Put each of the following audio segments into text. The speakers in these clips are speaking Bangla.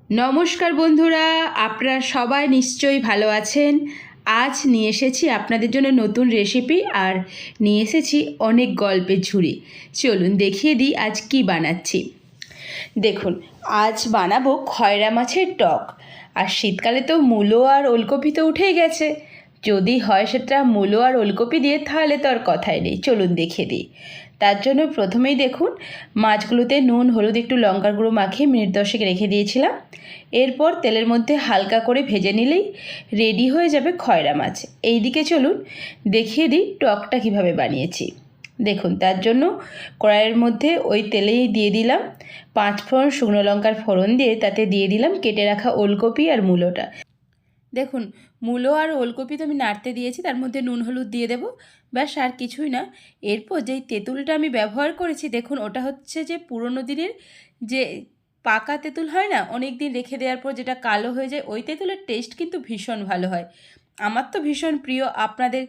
নমস্কার বন্ধুরা, আপনারা সবাই নিশ্চয়ই ভালো আছেন। আজ নিয়ে এসেছি আপনাদের জন্য নতুন রেসিপি আর নিয়ে এসেছি অনেক গল্পের ঝুড়ি। চলুন দেখিয়ে দিই আজ কি বানাচ্ছি। দেখুন, আজ বানাবো খয়রা মাছের টক। আর শীতকালে তো মূলো আর ওলকপি তো উঠেই গেছে। যদি হয় সেটা মূলো আর ওলকপি দিয়ে, তাহলে তো আর কথাই নেই। চলুন দেখিয়ে দিই। তার জন্য প্রথমেই দেখুন, মাছগুলোতে নুন হলুদ একটু লঙ্কার গুঁড়ো মাখিয়ে মিনিট 10 রেখে দিয়েছিলাম। এরপর তেলের মধ্যে হালকা করে ভেজে নিলেই রেডি হয়ে যাবে খয়রা মাছ। এইদিকে চলুন দেখিয়ে দিই টকটা কিভাবে বানিয়েছি। দেখুন, তার জন্য কড়াইয়ের মধ্যে ওই তেলেই দিয়ে দিলাম 5 ফোড়ন, শুকনো লঙ্কার ফোড়ন দিয়ে তাতে দিয়ে দিলাম কেটে রাখা ওলকপি আর মূলোটা। দেখুন, মূলো আর ওলকপি তো আমি নাড়তে দিয়েছি, তার মধ্যে নুন হলুদ দিয়ে দেবো, ব্যাস, আর কিছুই না। এরপর যেই তেঁতুলটা আমি ব্যবহার করেছি, দেখুন ওটা হচ্ছে যে পুরনো দিনের যে পাকা তেঁতুল হয় না, অনেক দিন রেখে দেওয়ার পর যেটা কালো হয়ে যায়, ওই তেঁতুলের টেস্ট কিন্তু ভীষণ ভালো হয়। আমার তো ভীষণ প্রিয়। আপনাদের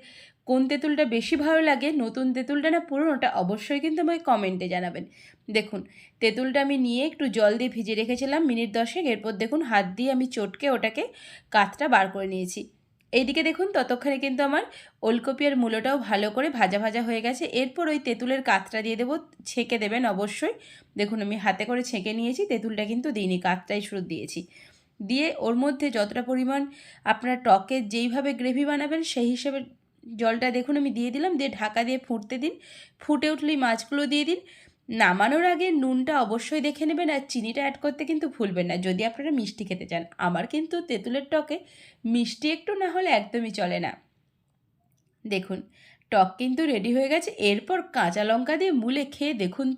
কোন তেঁতুলটা বেশি ভালো লাগে, নতুন তেঁতুলটা না পুরনোটা, অবশ্যই কিন্তু আমাকে কমেন্টে জানাবেন। দেখুন, তেঁতুলটা আমি নিয়ে একটু জল দিয়ে ভিজিয়ে রেখেছিলাম মিনিট 10। এরপর দেখুন হাত দিয়ে আমি চটকে ওটাকে কাতটা বার করে নিয়েছি। এইদিকে দেখুন ততক্ষণে কিন্তু আমার ওলকপি আর মূলোটাও ভালো করে ভাজা ভাজা হয়ে গেছে। এরপর ওই তেঁতুলের কাতটা দিয়ে দেবো, ছেঁকে দেবেন অবশ্যই। দেখুন আমি হাতে করে ছেঁকে নিয়েছি, তেঁতুলটা কিন্তু দিইনি, কাতটাই শুধু দিয়েছি। দিয়ে ওর মধ্যে যতটা পরিমাণ আপনারা টকের যেইভাবে গ্রেভি বানাবেন সেই হিসেবে জলটা দেখুন আমি দিয়ে দিলাম। দিয়ে ঢাকা দিয়ে ফুটতে দিন। ফুটে উঠলেই মাছগুলো দিয়ে দিন। নামানোর আগে নুনটা অবশ্যই দেখে নেবেন, আর চিনিটা অ্যাড করতে কিন্তু ভুলবেন না যদি আপনারা মিষ্টি খেতে চান। আমার কিন্তু তেঁতুলের টকে মিষ্টি একটু না হলে একদমই চলে না। দেখুন টক কিন্তু রেডি হয়ে গেছে। এরপর কাঁচা লঙ্কা দিয়ে মুলে খেয়ে দেখুন